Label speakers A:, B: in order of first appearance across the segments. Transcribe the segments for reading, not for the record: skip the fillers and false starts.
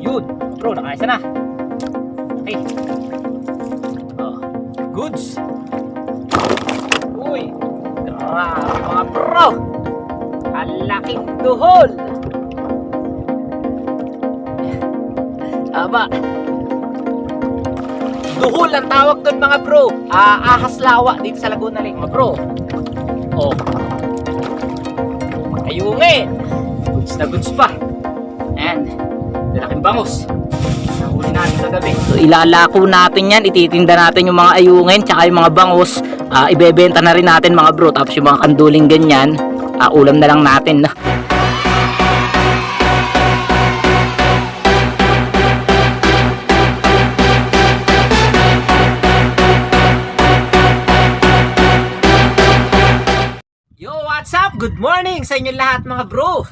A: Yun, bro, nakaisa na. Okay. Goods. Uy, mga bro, ang laking duhol. Tama. Duhol ang tawag doon mga bro. Ahas lawa dito sa Laguna Lake mga bro. Oh. Ayungin. Goods na goods pa. And laking bangus. Nahuli natin sa gabi. So ilalako natin yan. Ititinda natin yung mga ayungin tsaka yung mga bangus. Ibebenta na rin natin mga bro. Tapos yung mga kanduling ganyan, ulam na lang natin. Yo, what's up? Good morning sa inyo lahat mga bro.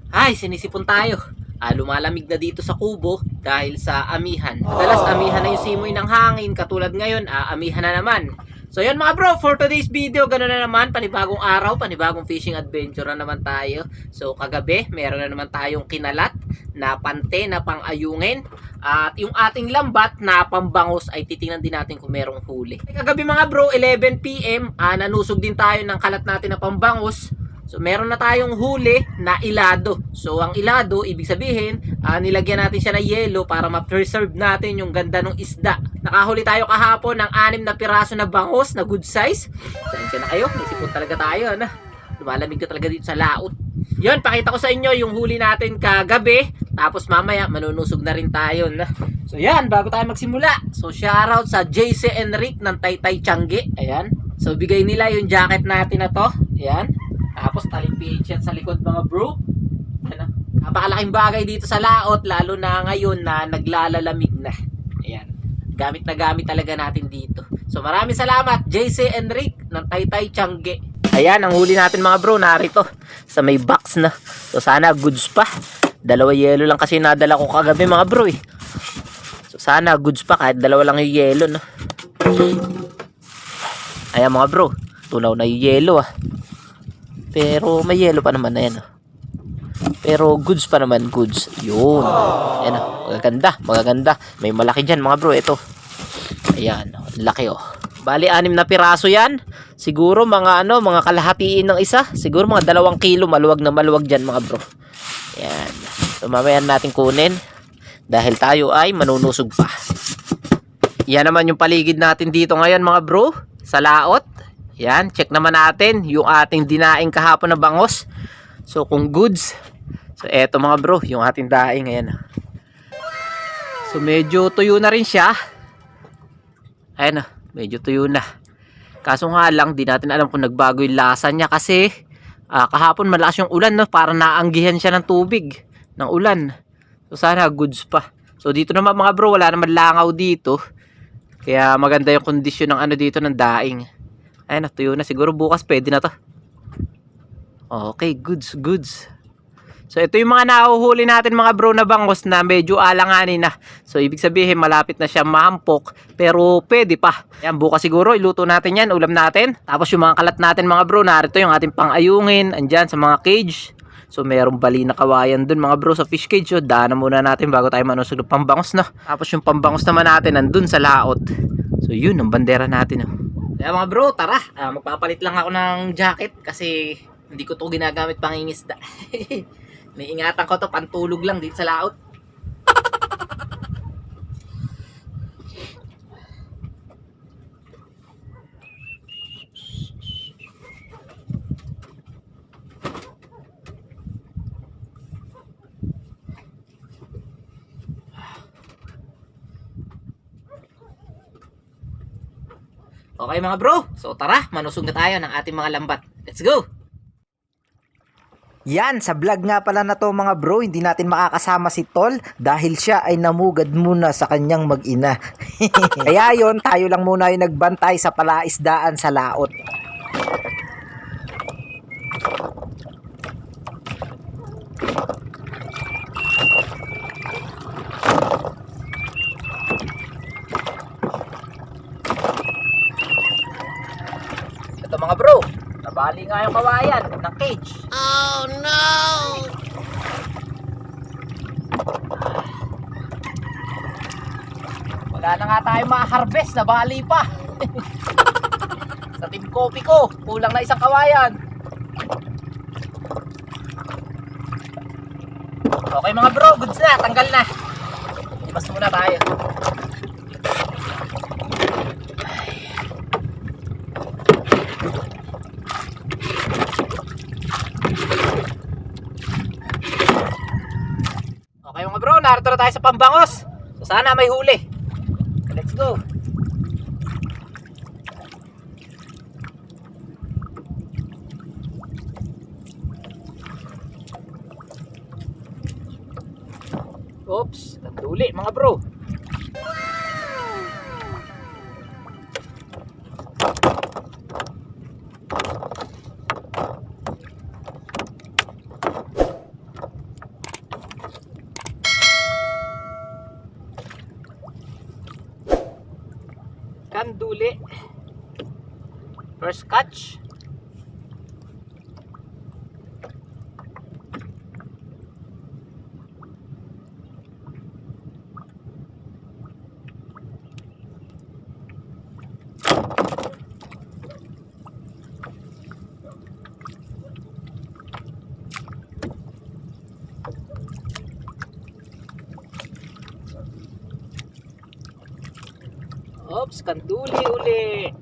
A: Ay, sinisipon tayo. Lumalamig na dito sa Kubo dahil sa amihan. Madalas amihan na yung simoy ng hangin. Katulad ngayon, amihan na naman. So yun mga bro, for today's video, ganoon na naman. Panibagong araw, panibagong fishing adventure na naman tayo. So kagabi, meron na naman tayong kinalat na pante na pang-ayungin. At yung ating lambat na pambangus ay titingnan din natin kung merong huli. Kagabi mga bro, 11 PM, nanusog din tayo ng kalat natin na pambangus. So meron na tayong huli na ilado. So ang ilado, ibig sabihin, nilagyan natin siya ng yelo para ma-preserve natin yung ganda ng isda. Nakahuli tayo kahapon ng 6 na piraso na bangus na good size. Saan na kayo? May sipon talaga tayo. Lumalamig ka talaga dito sa laot. Yun, pakita ko sa inyo yung huli natin kagabi. Tapos mamaya, manunusog na rin tayo. So yan, bago tayo magsimula. So shoutout sa JC Enric ng Taytay Tiangge. Ayan. So bigay nila yung jacket natin na to. Ayan. Tapos talimpihit yan sa likod mga bro. Ayan. Napakalaking bagay dito sa laot. Lalo na ngayon na naglalalamig na. Ayan. Gamit na gamit talaga natin dito. So maraming salamat JC Enric ng Taytay Tiangge. Ayan, ang huli natin mga bro, narito sa may box na. So sana goods pa. 2 yelo lang kasi nadala ko kagabi mga bro eh. So sana goods pa kahit 2 lang yung yelo no. Ayan mga bro, tunaw na yung yelo Pero may yelo pa naman na yan Pero goods pa naman, goods. Yun. Ayan magaganda, magaganda. May malaki dyan mga bro, ito. Ayan, laki Bali 6 na piraso yan. Siguro mga mga kalahatiin ng isa. Siguro mga 2 kilo, maluwag na maluwag dyan mga bro. Ayan. So mamaya natin kunin. Dahil tayo ay manunusog pa. Yan naman yung paligid natin dito ngayon mga bro. Sa laot. Yan, check naman natin yung ating dinaing kahapon na bangos. So kung goods. So eto mga bro, yung ating daing. Ayan. So medyo tuyo na rin siya. Ayan medyo tuyo na. Kaso nga lang, di natin alam kung nagbago yung lasa niya kasi kahapon malakas yung ulan para naanggihan siya ng tubig, ng ulan. So sana goods pa. So dito naman mga bro, wala naman langaw dito. Kaya maganda yung kondisyon ng dito ng daing. Ayan, tuyo na. Siguro bukas pwede na to. Okay, goods, goods. So ito yung mga nahuhuli natin mga bro na bangos na medyo alanganin na. So ibig sabihin malapit na siya mahampok pero pwede pa. Yan, bukas siguro iluto natin yan, ulam natin. Tapos yung mga kalat natin mga bro, narito yung ating pang-ayungin andyan sa mga cage. So mayroong bali na kawayan dun mga bro sa fish cage. So daanan muna natin bago tayo manusog ng pambangos Tapos yung pambangos naman natin nandun sa laot. So yun ang bandera natin Kaya mga bro, tara, magpapalit lang ako ng jacket kasi hindi ko to ginagamit pangingisda. May ingatan ko to, pantulog lang dito sa laot. Okay mga bro, so tara, manusog na tayo ng ating mga lambat. Let's go!
B: Yan, sa vlog nga pala na to mga bro, hindi natin makakasama si Tol dahil siya ay namugad muna sa kanyang mag-ina. Kaya yon, tayo lang muna yung nagbantay sa palaisdaan sa laot.
A: Ito mga bro, nabali nga yung kawayan ng cage.
C: Oh no!
A: Wala na nga tayo ma-harvest, nabali pa. Sa team coffee ko, kulang na isang kawayan. Okay mga bro, goods na, tanggal na. Ibas muna tayo. Okay mga bro, narito na tayo sa Pambangos. So sana may huli. Let's go. Oops, nanduli mga bro. Kanduli. First catch. Oops, kanduli uli.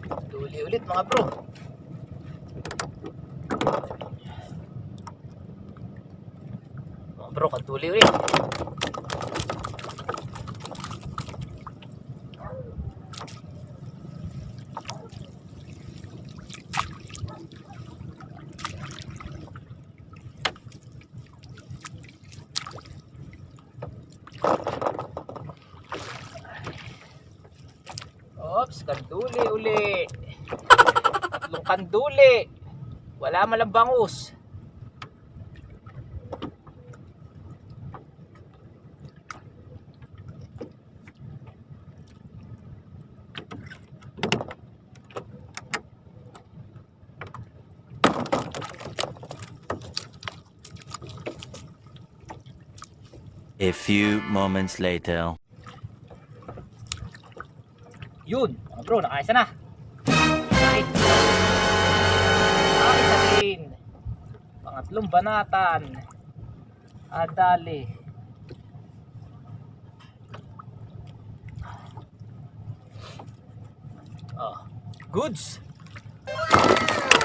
A: Kanduli ulit mga bro. Mga bro, kanduli ulit. Oops, kanduli uli. Tatlong kanduli. Wala malang bangus.
C: A few moments later.
A: Yun, mga bro, nakaisa na. Okay. Nakaisa rin. Pangatlong banatan. Adali. Oh, goods.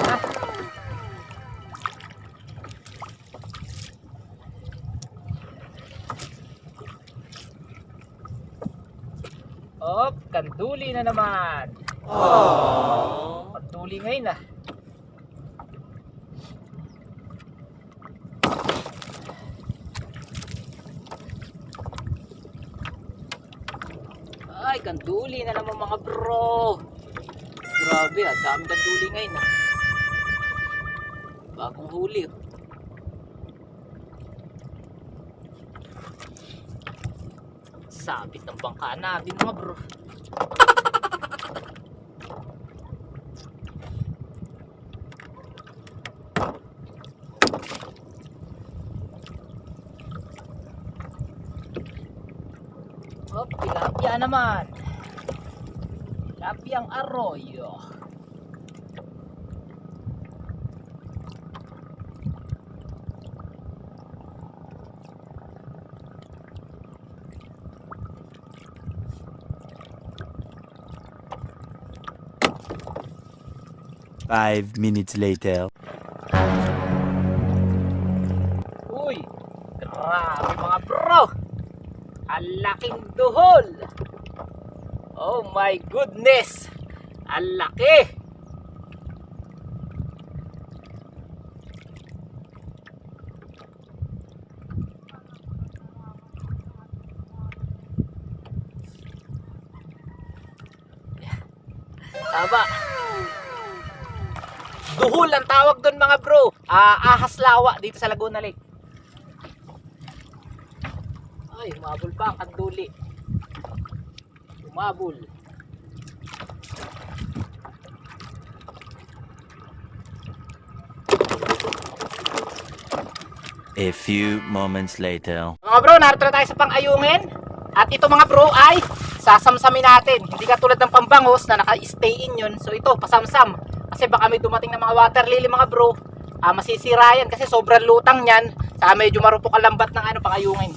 A: Ah. Op, kanduli na naman. Oh, kanduli ngayon ah. Ay, kanduli na naman mga bro. Grabe ah, daming kanduli ngayon ah. Bagong huli oh. Sabit ng bangka natin mga bro. Oh, tilapia naman. Tilapiang arroyo.
C: Five minutes later.
A: Uy, grabe mga bro. Ang laking duhol. Oh my goodness. Ang laki. Tama. Duhol ang tawag doon mga bro. Ahas lawa dito sa Laguna Lake. Ay, umabol pa ang kanduli. Umabol.
C: A few moments later.
A: Mga bro, narito na tayo sa pang-ayungin. At ito mga bro ay sasamsamin natin. Hindi katulad ng pambangos na naka-stay in yun. So ito, pasamsam. Kasi baka may dumating na mga water lily mga bro. Masisira yan kasi sobrang lutang yan. Saka medyo marupok ang lambat ng pang-ayungin.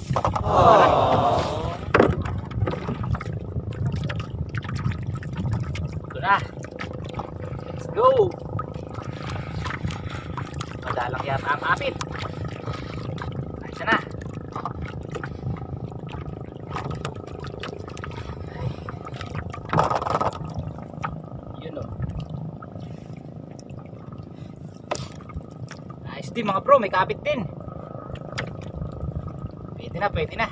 A: Ito na. Let's go. Madalang yata ang kapit. Ayos na. Yun o. Ayos din mga bro, may kapit din. Pwede na, pwede na.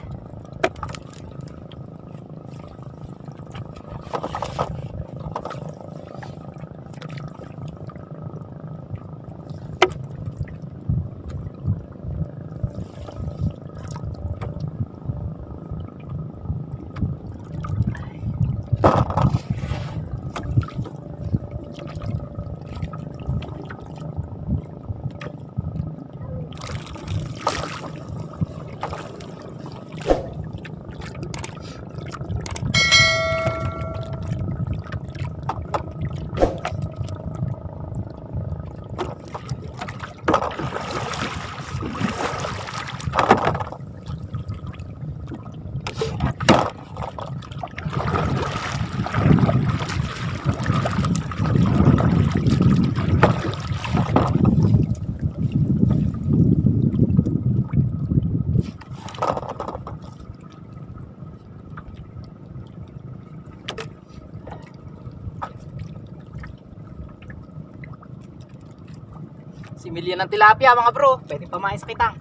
A: Similya ng tilapia mga bro, pwede pamain sa kitang.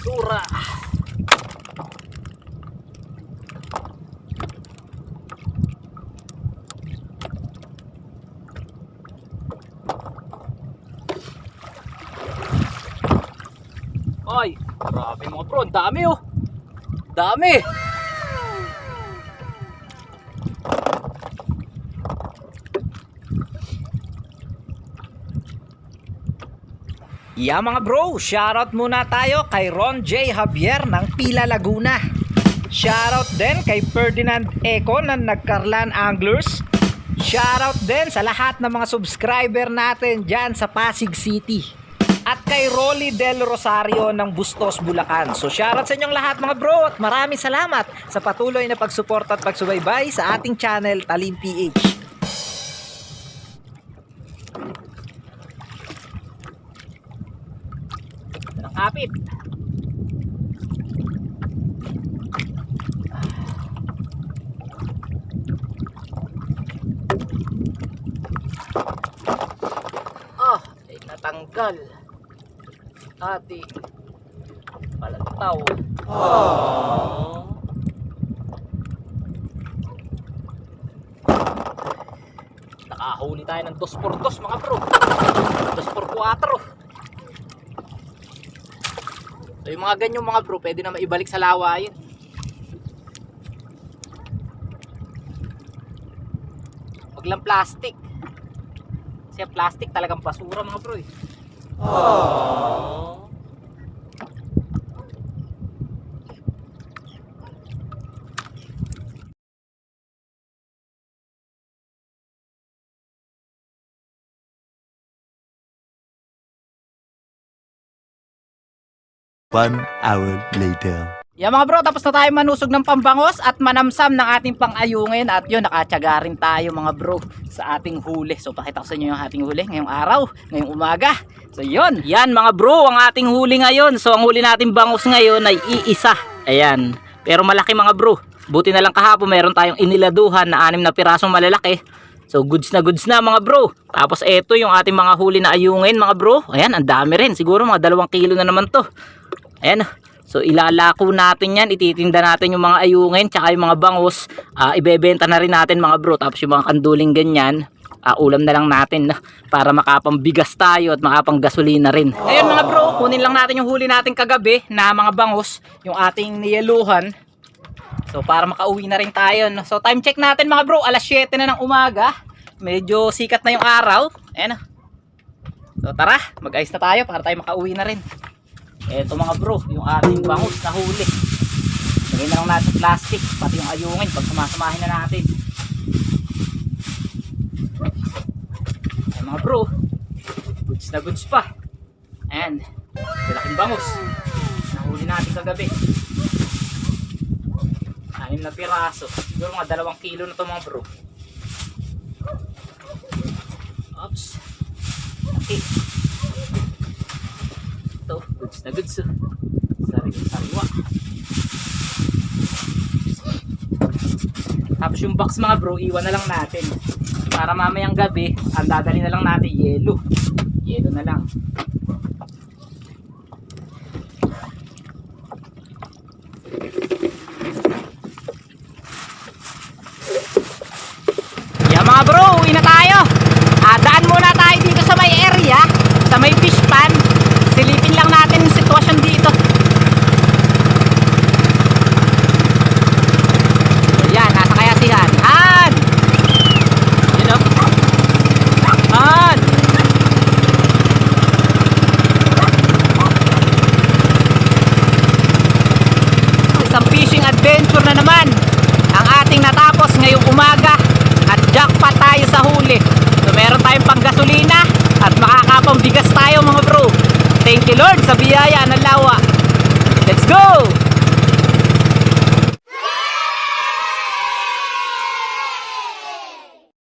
A: Sura. Ay, grabe mga bro, ang dami oh. Dami. Yeah mga bro, shoutout muna tayo kay Ron J. Javier ng Pila, Laguna. Shoutout din kay Ferdinand Eco ng Nagkarlan Anglers. Shoutout din sa lahat ng mga subscriber natin dyan sa Pasig City. At kay Rolly Del Rosario ng Bustos, Bulacan. So shoutout sa inyong lahat mga bro at maraming salamat sa patuloy na pagsuporta at pagsubaybay sa ating channel Talim PH. Nakapit. Ay natanggal. Ati palantaw. Nakahuli tayo ng 2x2 mga bro. 2x4. So yung mga ganyong mga bro, pwede na maibalik sa lawayan. Wag lang plastic. Kasi plastic talagang basura mga bro eh. Aww.
C: One hour later.
A: Yeah mga bro, tapos na tayo manusog ng pambangos at manamsam ng ating pang-ayungin. At yun, nakatyaga rin tayo mga bro sa ating huli. So pakita ko sa inyo yung ating huli ngayong araw, ngayong umaga. So yun, yan mga bro, ang ating huli ngayon. So ang huli nating bangos ngayon ay iisa. Ayan, pero malaki mga bro. Buti na lang kahapon meron tayong iniladuhan na 6 na pirasong malalaki. So goods na mga bro. Tapos eto yung ating mga huli na ayungin mga bro. Ayan, ang dami rin. Siguro mga 2 kilo na naman to. Ayan.
D: So ilalako natin yan, ititinda natin yung mga ayungin tsaka yung mga bangus, ibebenta na rin natin mga bro. Tapos yung mga kanduling ganyan, ulam na lang natin para makapambigas tayo at makapanggasolina rin. Ayun mga bro, kunin lang natin yung huli natin kagabi na mga bangus, yung ating niyaluhan. So para makauwi na rin tayo, no? So time check natin mga bro, alas 7 na ng umaga. Medyo sikat na yung araw. Ayan. So tara, mag-ayos na tayo para tayo makauwi na rin. Eto mga bro, yung ating bangus na huli. Lagay na lang natin plastic, pati yung ayungin pag sumasamahin na natin. Ayan mga bro, goods na goods pa. And malaking bangus nahuli natin kagabi. 6 na piraso, siguro mga 2 kilo na to mga bro. Oops, okay. Ito, goods na goods. Sariwa. Tapos yung box mga bro, iwan na lang natin para mamayang gabi ang dadali na lang natin yelo na lang. Yeah mga bro, uwi na tayo. Daan muna tayo dito sa may area, sa may fish pan. Silipin lang natin yung sitwasyon dito. So yan, nasa Kayasihan. Han! You know? Han! Isang fishing adventure na naman ang ating natapos ngayong umaga. At jackpot tayo sa huli. So meron tayong panggasolina at makakapambigas tayo mga bro. Thank you Lord sa biyaya ng lawa. Let's go!